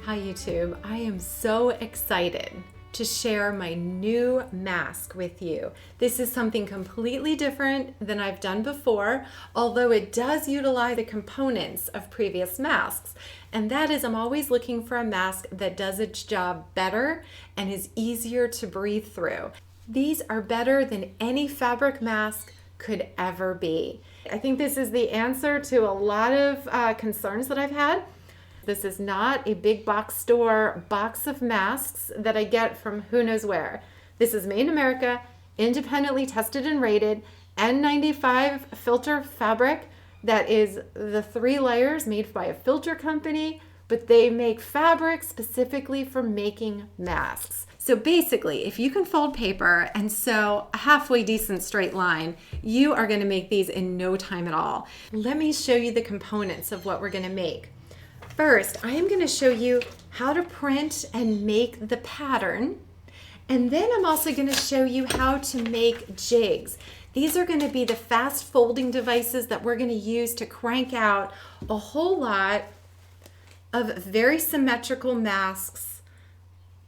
Hi YouTube, I am so excited to share my new mask with you. This is something completely different than I've done before, although it does utilize the components of previous masks. And that is, I'm always looking for a mask that does its job better and is easier to breathe through. These are better than any fabric mask could ever be. I think this is the answer to a lot of concerns that I've had. This is not a big box store box of masks that I get from who knows where. This is made in America, independently tested and rated, N95 filter fabric that is the 3 layers made by a filter company, but they make fabric specifically for making masks. So basically, if you can fold paper and sew a halfway decent straight line, you are gonna make these in no time at all. Let me show you the components of what we're gonna make. First, I am going to show you how to print and make the pattern. And then I'm also going to show you how to make jigs. These are going to be the fast folding devices that we're going to use to crank out a whole lot of very symmetrical masks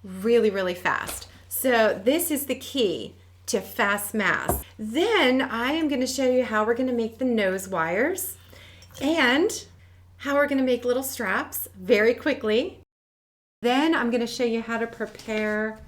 really, really fast. So this is the key to fast masks. Then I am going to show you how we're going to make the nose wires and how we're going to make little straps very quickly. Then I'm going to show you how to prepare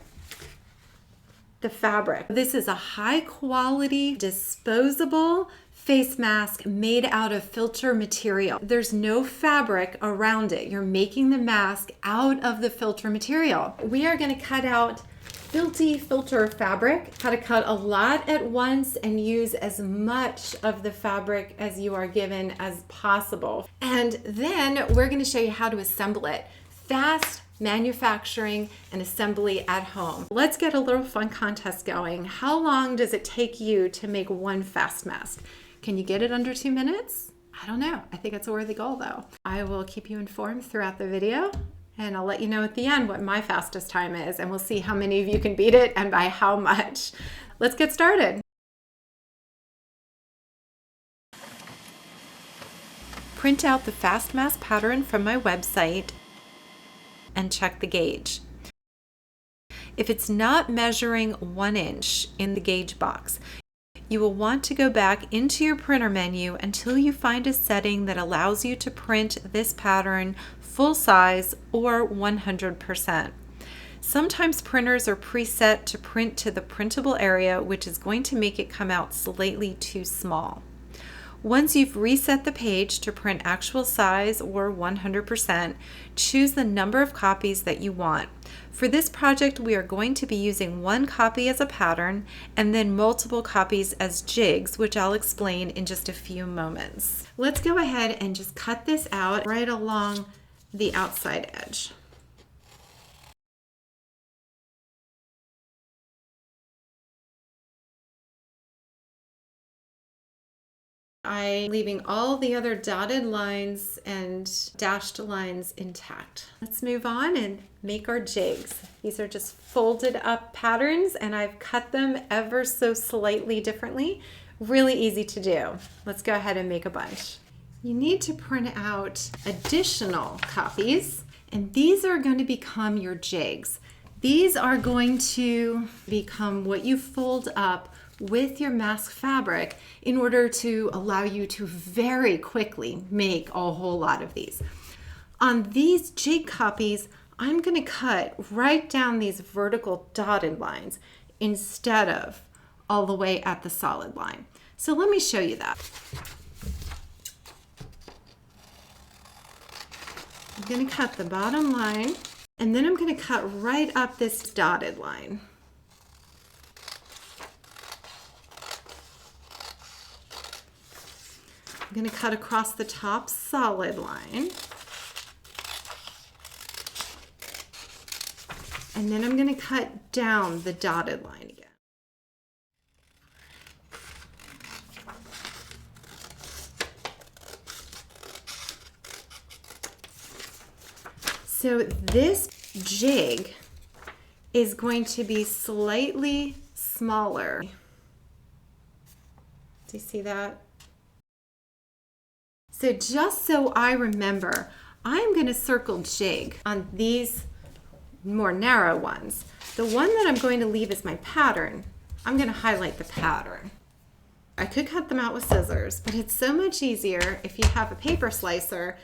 the fabric. This is a high quality disposable face mask made out of filter material. There's no fabric around it. You're making the mask out of the filter material. We are going to cut out Filti filter fabric, how to cut a lot at once and use as much of the fabric as you are given as possible. And then we're going to show you how to assemble it. Fast manufacturing and assembly at home. Let's get a little fun contest going. How long does it take you to make one fast mask? Can you get it under 2 minutes? I don't know. I think it's a worthy goal though. I will keep you informed throughout the video. And I'll let you know at the end what my fastest time is, and we'll see how many of you can beat it and by how much. Let's get started. Print out the fast mask pattern from my website and check the gauge. If it's not measuring 1 inch in the gauge box, you will want to go back into your printer menu until you find a setting that allows you to print this pattern full size or 100%. Sometimes printers are preset to print to the printable area, which is going to make it come out slightly too small. Once you've reset the page to print actual size or 100%, choose the number of copies that you want. For this project, we are going to be using 1 copy as a pattern and then multiple copies as jigs, which I'll explain in just a few moments. Let's go ahead and just cut this out right along the outside edge. I'm leaving all the other dotted lines and dashed lines intact. Let's move on and make our jigs. These are just folded up patterns and I've cut them ever so slightly differently. Really easy to do. Let's go ahead and make a bunch. You need to print out additional copies, and these are going to become your jigs. These are going to become what you fold up with your mask fabric in order to allow you to very quickly make a whole lot of these. On these jig copies, I'm going to cut right down these vertical dotted lines instead of all the way at the solid line. So let me show you that. I'm going to cut the bottom line, and then I'm going to cut right up this dotted line. I'm going to cut across the top solid line. And then I'm going to cut down the dotted line again. So this jig is going to be slightly smaller. Do you see that? So just so I remember, I'm going to circle jig on these more narrow ones. The one that I'm going to leave as my pattern, I'm going to highlight the pattern. I could cut them out with scissors, but it's so much easier if you have a paper slicer,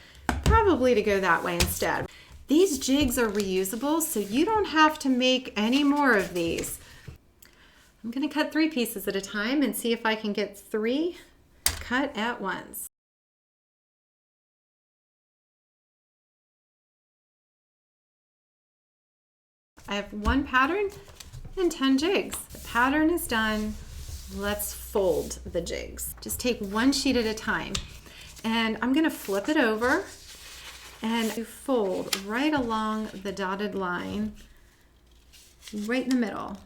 probably to go that way instead. These jigs are reusable, so you don't have to make any more of these. I'm going to cut 3 pieces at a time and see if I can get 3 cut at once. I have 1 pattern and 10 jigs. The pattern is done. Let's fold the jigs. Just take 1 sheet at a time. And I'm going to flip it over and you fold right along the dotted line, right in the middle.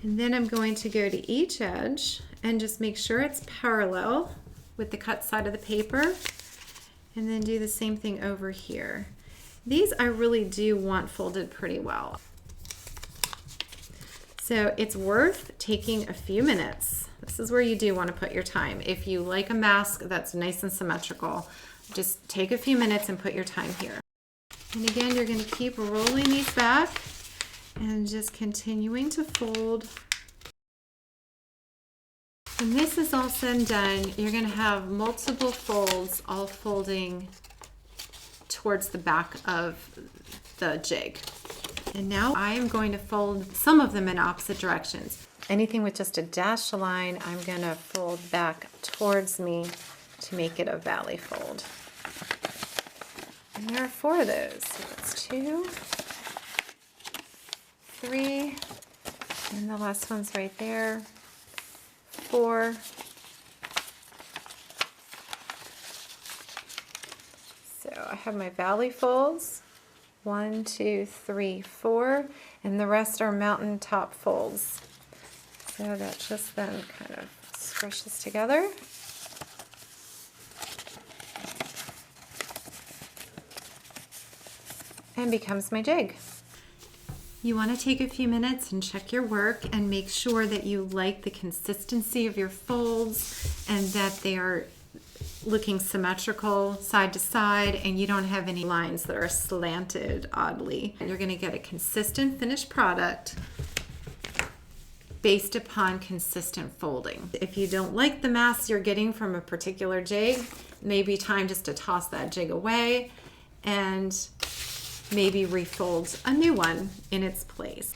And then I'm going to go to each edge and just make sure it's parallel with the cut side of the paper. And then do the same thing over here. These I really do want folded pretty well. So it's worth taking a few minutes. This is where you do want to put your time. If you like a mask that's nice and symmetrical, just take a few minutes and put your time here. And again, you're going to keep rolling these back and just continuing to fold. When this is all said and done, you're going to have multiple folds all folding towards the back of the jig. And now I am going to fold some of them in opposite directions. Anything with just a dashed line, I'm going to fold back towards me to make it a valley fold. And there are 4 of those. So that's 2, 3, and the last one's right there. 4. So I have my valley folds. 1, 2, 3, 4, and the rest are mountaintop folds. So that just then kind of squishes together. And becomes my jig. You want to take a few minutes and check your work and make sure that you like the consistency of your folds and that they are looking symmetrical side to side and you don't have any lines that are slanted oddly. You're going to get a consistent finished product based upon consistent folding. If you don't like the mass you're getting from a particular jig, maybe time just to toss that jig away and maybe refold a new one in its place.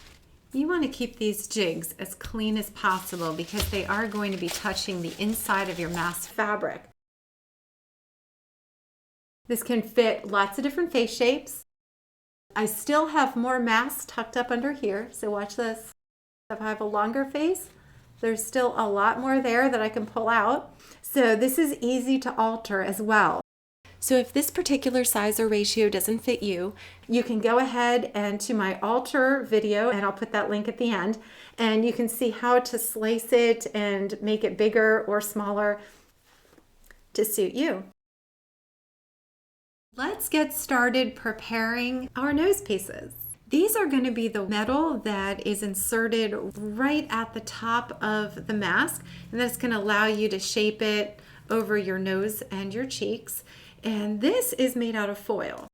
You want to keep these jigs as clean as possible because they are going to be touching the inside of your mask fabric. This can fit lots of different face shapes. I still have more masks tucked up under here, so watch this. If I have a longer face, there's still a lot more there that I can pull out. So this is easy to alter as well. So if this particular size or ratio doesn't fit you, you can go ahead and to my alter video, and I'll put that link at the end, and you can see how to slice it and make it bigger or smaller to suit you. Let's get started preparing our nose pieces. These are going to be the metal that is inserted right at the top of the mask, and that's going to allow you to shape it over your nose and your cheeks. And this is made out of foil.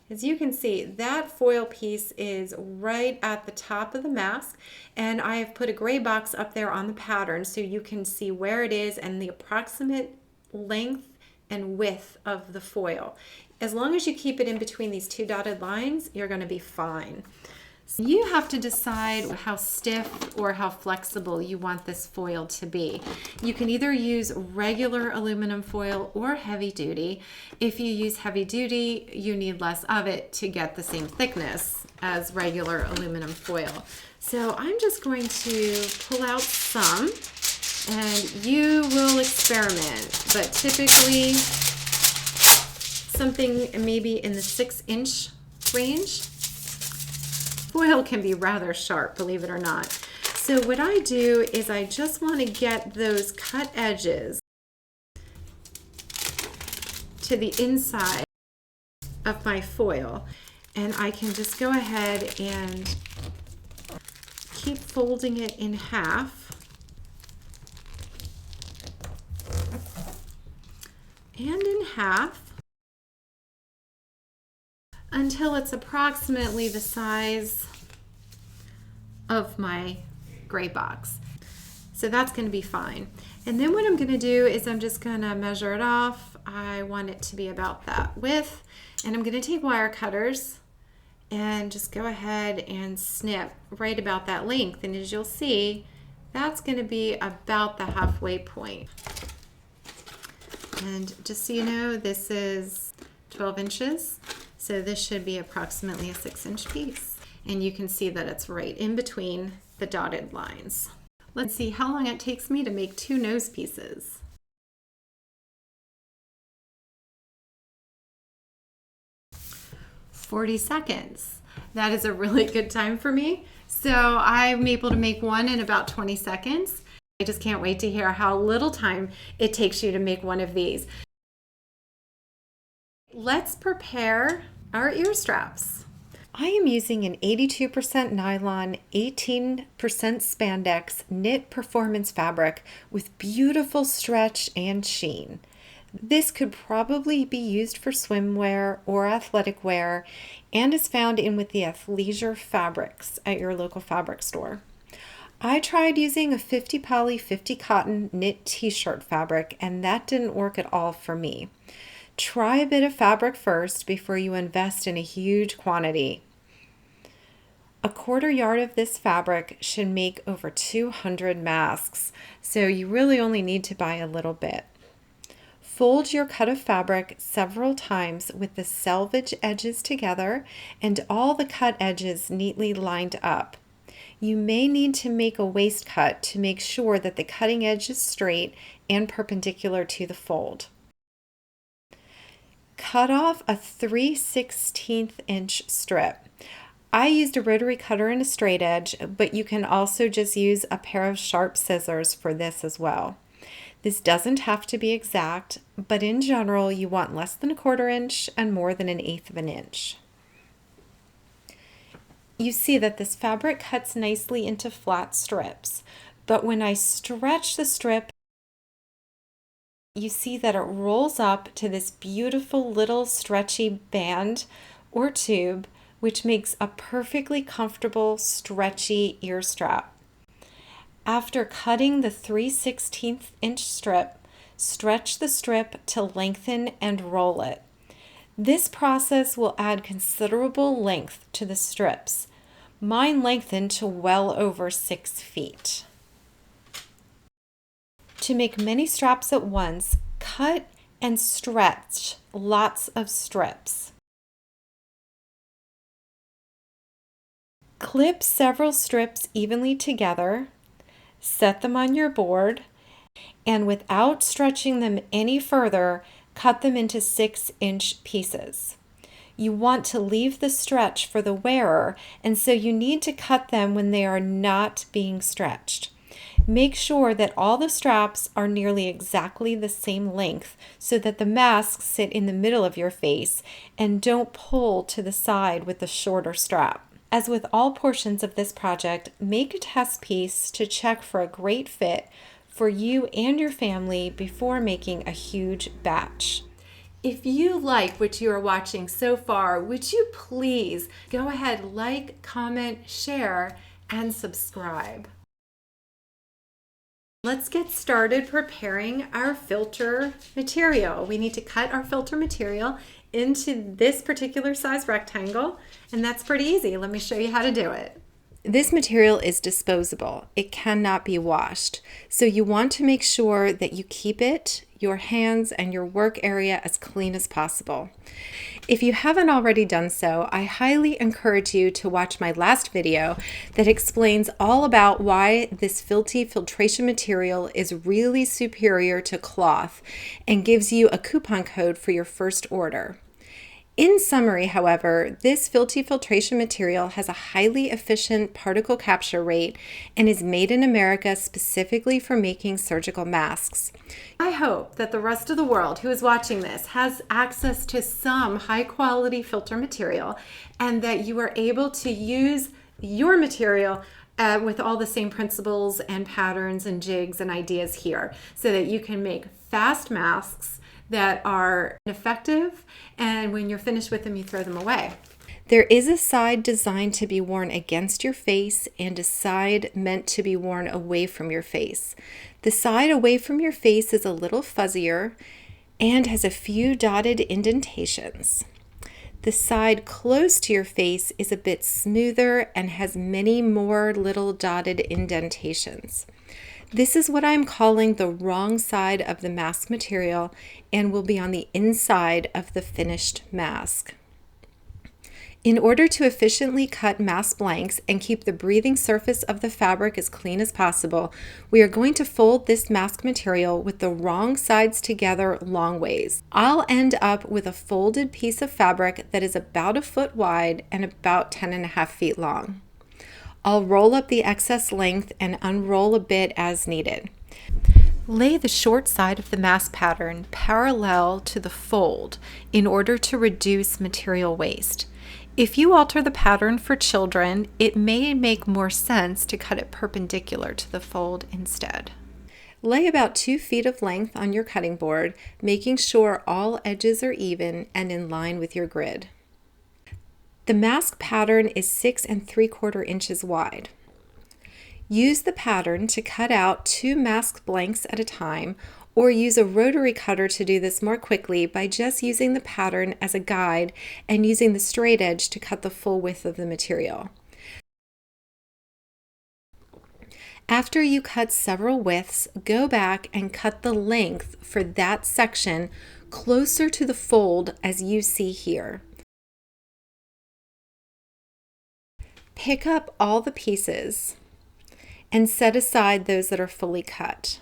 As you can see, that foil piece is right at the top of the mask, and I have put a gray box up there on the pattern so you can see where it is and the approximate length and width of the foil. As long as you keep it in between these 2 dotted lines, you're going to be fine. So you have to decide how stiff or how flexible you want this foil to be. You can either use regular aluminum foil or heavy duty. If you use heavy duty, you need less of it to get the same thickness as regular aluminum foil. So I'm just going to pull out some and you will experiment, but typically something maybe in the 6-inch range. Foil can be rather sharp, believe it or not. So what I do is I just want to get those cut edges to the inside of my foil, and I can just go ahead and keep folding it in half and in half. until it's approximately the size of my gray box. So that's going to be fine. And then what I'm going to do is I'm just going to measure it off. I want it to be about that width. And I'm going to take wire cutters and just go ahead and snip right about that length. And as you'll see, that's going to be about the halfway point. And just so you know, this is 12 inches. So this should be approximately a 6-inch piece. And you can see that it's right in between the dotted lines. Let's see how long it takes me to make 2 nose pieces. "40 seconds. That is a really good time for me. So I'm able to make one in about 20 seconds. I just can't wait to hear how little time it takes you to make one of these. Let's prepare our ear straps. I am using an 82% nylon, 18% spandex knit performance fabric with beautiful stretch and sheen. This could probably be used for swimwear or athletic wear and is found in with the athleisure fabrics at your local fabric store. I tried using a 50 poly 50 cotton knit t-shirt fabric and that didn't work at all for me. Try a bit of fabric first before you invest in a huge quantity. A 1/4 yard of this fabric should make over 200 masks, so you really only need to buy a little bit. Fold your cut of fabric several times with the selvage edges together and all the cut edges neatly lined up. You may need to make a waist cut to make sure that the cutting edge is straight and perpendicular to the fold. Cut off a 3/16 inch strip. I used a rotary cutter and a straight edge, but you can also just use a pair of sharp scissors for this as well. This doesn't have to be exact, but in general, you want less than a 1/4 inch and more than 1/8 of an inch. You see that this fabric cuts nicely into flat strips, but when I stretch the strip, you see that it rolls up to this beautiful little stretchy band or tube, which makes a perfectly comfortable, stretchy ear strap. After cutting the 3/16 inch strip, stretch the strip to lengthen and roll it. This process will add considerable length to the strips. Mine lengthened to well over 6 feet. To make many straps at once, cut and stretch lots of strips. Clip several strips evenly together, set them on your board, and without stretching them any further, cut them into 6-inch pieces. You want to leave the stretch for the wearer, and so you need to cut them when they are not being stretched. Make sure that all the straps are nearly exactly the same length so that the masks sit in the middle of your face and don't pull to the side with the shorter strap. As with all portions of this project, make a test piece to check for a great fit for you and your family before making a huge batch. If you like what you are watching so far, would you please go ahead, like, comment, share, and subscribe. Let's get started preparing our filter material. We need to cut our filter material into this particular size rectangle, and that's pretty easy. Let me show you how to do it. This material is disposable. It cannot be washed. So you want to make sure that you keep it, your hands, and your work area as clean as possible. If you haven't already done so, I highly encourage you to watch my last video that explains all about why this Filti filtration material is really superior to cloth and gives you a coupon code for your first order. In summary, however, this Filti filtration material has a highly efficient particle capture rate and is made in America specifically for making surgical masks. I hope that the rest of the world who is watching this has access to some high quality filter material and that you are able to use your material with all the same principles and patterns and jigs and ideas here so that you can make fast masks that are effective, and when you're finished with them, you throw them away. There is a side designed to be worn against your face and a side meant to be worn away from your face. The side away from your face is a little fuzzier and has a few dotted indentations. The side close to your face is a bit smoother and has many more little dotted indentations. This is what I'm calling the wrong side of the mask material and will be on the inside of the finished mask. In order to efficiently cut mask blanks and keep the breathing surface of the fabric as clean as possible, we are going to fold this mask material with the wrong sides together long ways. I'll end up with a folded piece of fabric that is about 1 foot wide and about 10.5 feet long. I'll roll up the excess length and unroll a bit as needed. Lay the short side of the mask pattern parallel to the fold in order to reduce material waste. If you alter the pattern for children, it may make more sense to cut it perpendicular to the fold instead. Lay about 2 feet of length on your cutting board, making sure all edges are even and in line with your grid. The mask pattern is 6 3/4 inches wide. Use the pattern to cut out 2 mask blanks at a time, or use a rotary cutter to do this more quickly by just using the pattern as a guide and using the straight edge to cut the full width of the material. After you cut several widths, go back and cut the length for that section closer to the fold as you see here. Pick up all the pieces and set aside those that are fully cut.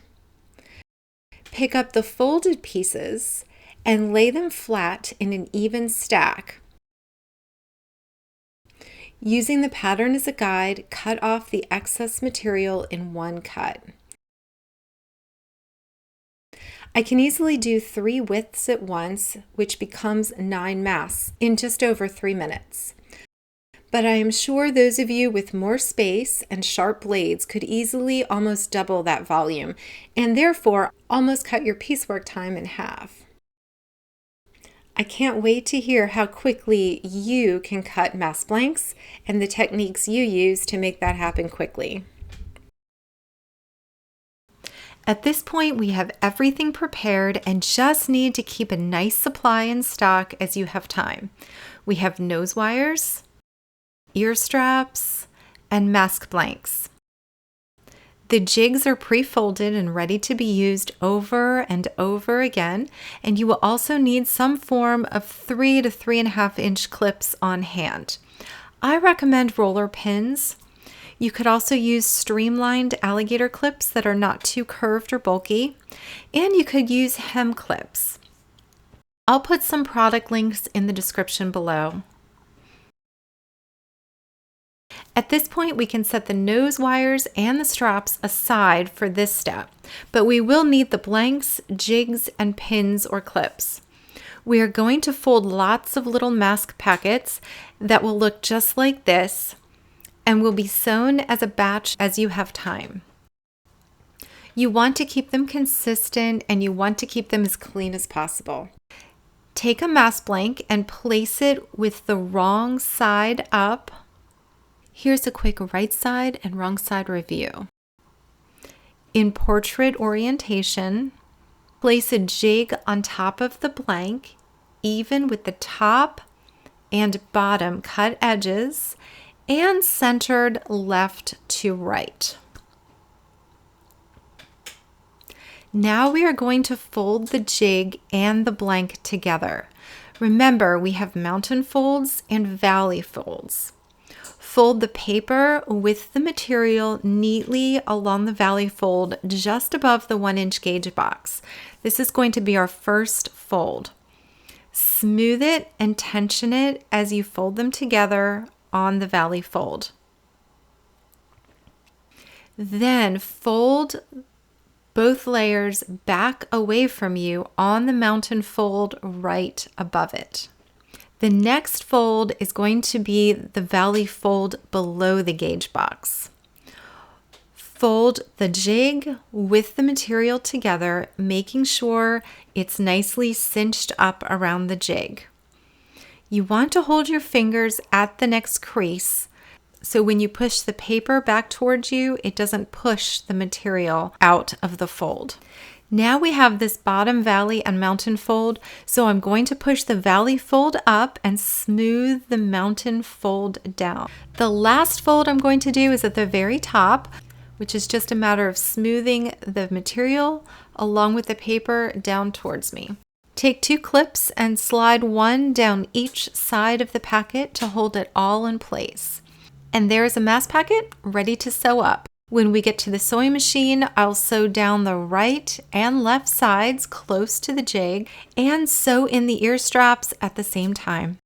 Pick up the folded pieces and lay them flat in an even stack. Using the pattern as a guide, cut off the excess material in one cut. I can easily do 3 widths at once, which becomes 9 masks in just over 3 minutes. But I am sure those of you with more space and sharp blades could easily almost double that volume, and therefore almost cut your piecework time in half. I can't wait to hear how quickly you can cut mask blanks and the techniques you use to make that happen quickly. At this point, we have everything prepared and just need to keep a nice supply in stock as you have time. We have nose wires, ear straps, and mask blanks. The jigs are pre-folded and ready to be used over and over again, and you will also need some form of 3 to 3.5 inch clips on hand. I recommend roller pins. You could also use streamlined alligator clips that are not too curved or bulky, and you could use hem clips. I'll put some product links in the description below. At this point, we can set the nose wires and the straps aside for this step, but we will need the blanks, jigs, and pins or clips. We are going to fold lots of little mask packets that will look just like this and will be sewn as a batch as you have time. You want to keep them consistent and you want to keep them as clean as possible. Take a mask blank and place it with the wrong side up. Here's a quick right side and wrong side review. In portrait orientation, place a jig on top of the blank, even with the top and bottom cut edges, and centered left to right. Now we are going to fold the jig and the blank together. Remember, we have mountain folds and valley folds. Fold the paper with the material neatly along the valley fold just above the 1 inch gauge box. This is going to be our first fold. Smooth it and tension it as you fold them together on the valley fold. Then fold both layers back away from you on the mountain fold right above it. The next fold is going to be the valley fold below the gauge box. Fold the jig with the material together, making sure it's nicely cinched up around the jig. You want to hold your fingers at the next crease, so when you push the paper back towards you, it doesn't push the material out of the fold. Now we have this bottom valley and mountain fold, so I'm going to push the valley fold up and smooth the mountain fold down. The last fold I'm going to do is at the very top, which is just a matter of smoothing the material along with the paper down towards me. Take 2 clips and slide one down each side of the packet to hold it all in place. And there's a mask packet ready to sew up. When we get to the sewing machine, I'll sew down the right and left sides close to the jig and sew in the ear straps at the same time.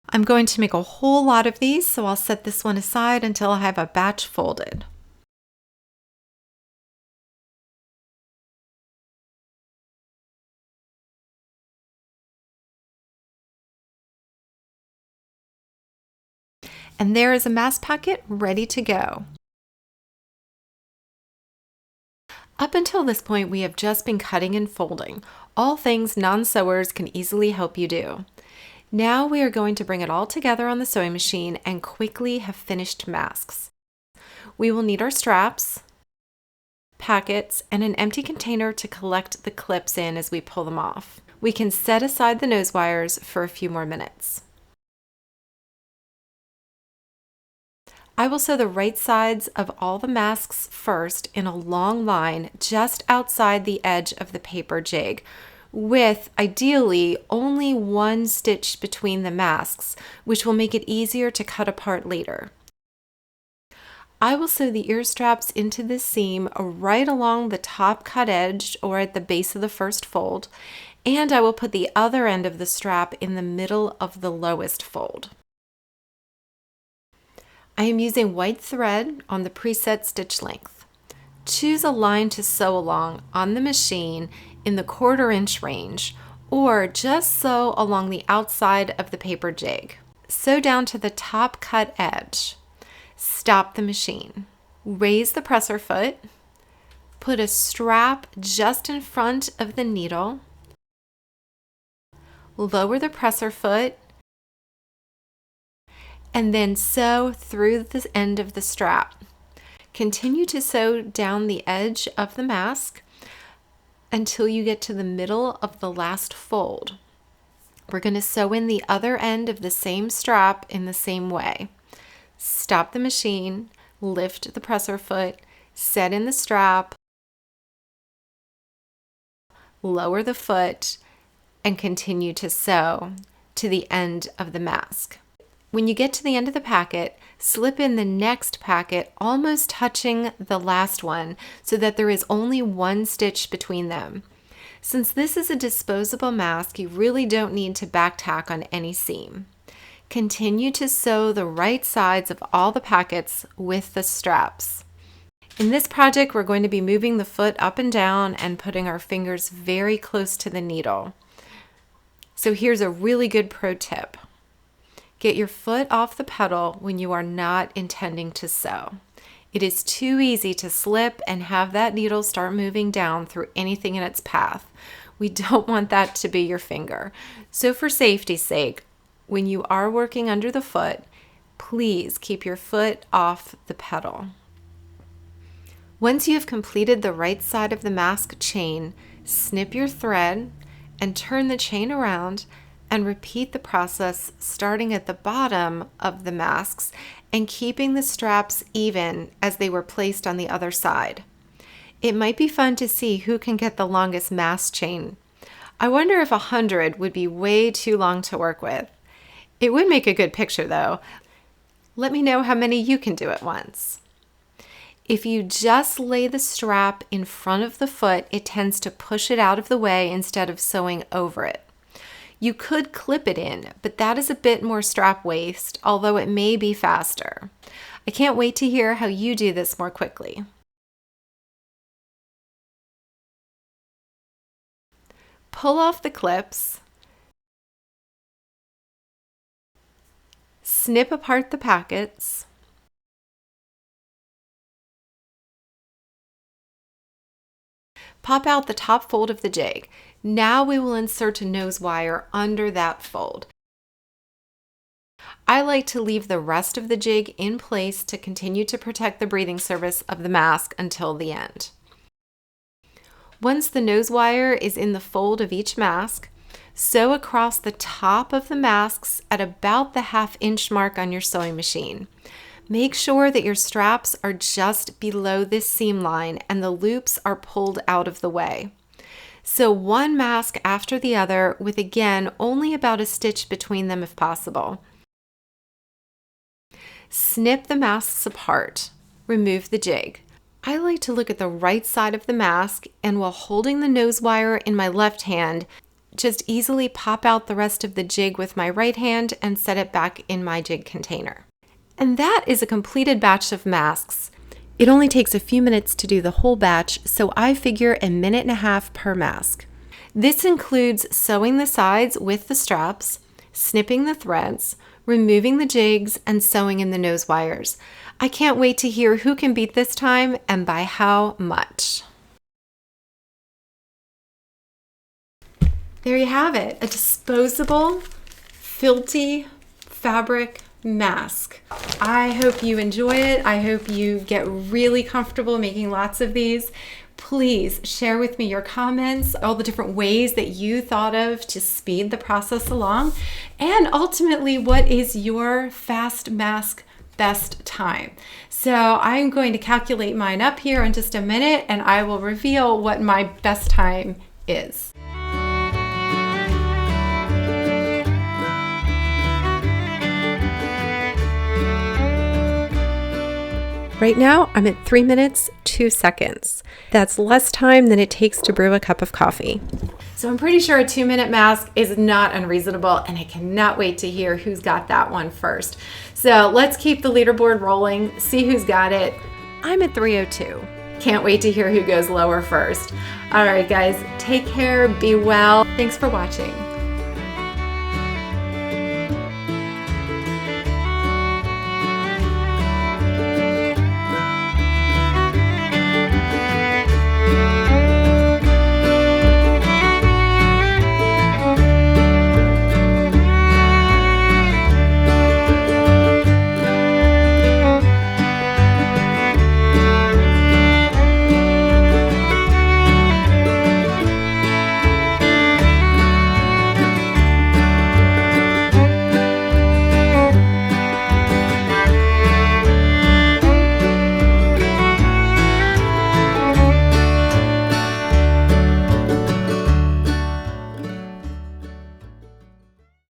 I'm going to make a whole lot of these, so I'll set this one aside until I have a batch folded. And there is a mask packet ready to go. Up until this point, we have just been cutting and folding, all things non-sewers can easily help you do. Now we are going to bring it all together on the sewing machine and quickly have finished masks. We will need our straps, packets, and an empty container to collect the clips in as we pull them off. We can set aside the nose wires for a few more minutes. I will sew the right sides of all the masks first in a long line just outside the edge of the paper jig, with ideally only one stitch between the masks, which will make it easier to cut apart later. I will sew the ear straps into the seam right along the top cut edge or at the base of the first fold, and I will put the other end of the strap in the middle of the lowest fold. I am using white thread on the preset stitch length. Choose a line to sew along on the machine in the 1/4 inch range, or just sew along the outside of the paper jig. Sew down to the top cut edge. Stop the machine. Raise the presser foot. Put a strap just in front of the needle. Lower the presser foot, and then sew through the end of the strap. Continue to sew down the edge of the mask until you get to the middle of the last fold. We're going to sew in the other end of the same strap in the same way. Stop the machine, lift the presser foot, set in the strap, lower the foot, and continue to sew to the end of the mask. When you get to the end of the packet, slip in the next packet almost touching the last one so that there is only one stitch between them. Since this is a disposable mask, you really don't need to back tack on any seam. Continue to sew the right sides of all the packets with the straps. In this project, we're going to be moving the foot up and down and putting our fingers very close to the needle. So here's a really good pro tip. Get your foot off the pedal when you are not intending to sew. It is too easy to slip and have that needle start moving down through anything in its path. We don't want that to be your finger. So for safety's sake, when you are working under the foot, please keep your foot off the pedal. Once you have completed the right side of the mask chain, snip your thread and turn the chain around and repeat the process starting at the bottom of the masks and keeping the straps even as they were placed on the other side. It might be fun to see who can get the longest mask chain. I wonder if 100 would be way too long to work with. It would make a good picture though. Let me know how many you can do at once. If you just lay the strap in front of the foot, it tends to push it out of the way instead of sewing over it. You could clip it in, but that is a bit more strap waste, although it may be faster. I can't wait to hear how you do this more quickly. Pull off the clips, snip apart the packets, pop out the top fold of the jig. Now we will insert a nose wire under that fold. I like to leave the rest of the jig in place to continue to protect the breathing surface of the mask until the end. Once the nose wire is in the fold of each mask, sew across the top of the masks at about the 1/2 inch mark on your sewing machine. Make sure that your straps are just below this seam line and the loops are pulled out of the way. Sew one mask after the other with, again, only about a stitch between them if possible. Snip the masks apart. Remove the jig. I like to look at the right side of the mask, and while holding the nose wire in my left hand, just easily pop out the rest of the jig with my right hand and set it back in my jig container. And that is a completed batch of masks. It only takes a few minutes to do the whole batch, so I figure 1.5 minutes per mask. This includes sewing the sides with the straps, snipping the threads, removing the jigs, and sewing in the nose wires. I can't wait to hear who can beat this time and by how much. There you have it, a disposable Filti fabric mask. I hope you enjoy it. I hope you get really comfortable making lots of these. Please share with me your comments, all the different ways that you thought of to speed the process along, and ultimately, what is your fast mask best time? So I'm going to calculate mine up here in just a minute, and I will reveal what my best time is. Right now, I'm at 3 minutes, 2 seconds. That's less time than it takes to brew a cup of coffee. So I'm pretty sure a 2-minute mask is not unreasonable, and I cannot wait to hear who's got that one first. So let's keep the leaderboard rolling, see who's got it. I'm at 3:02. Can't wait to hear who goes lower first. All right, guys, take care, be well. Thanks for watching.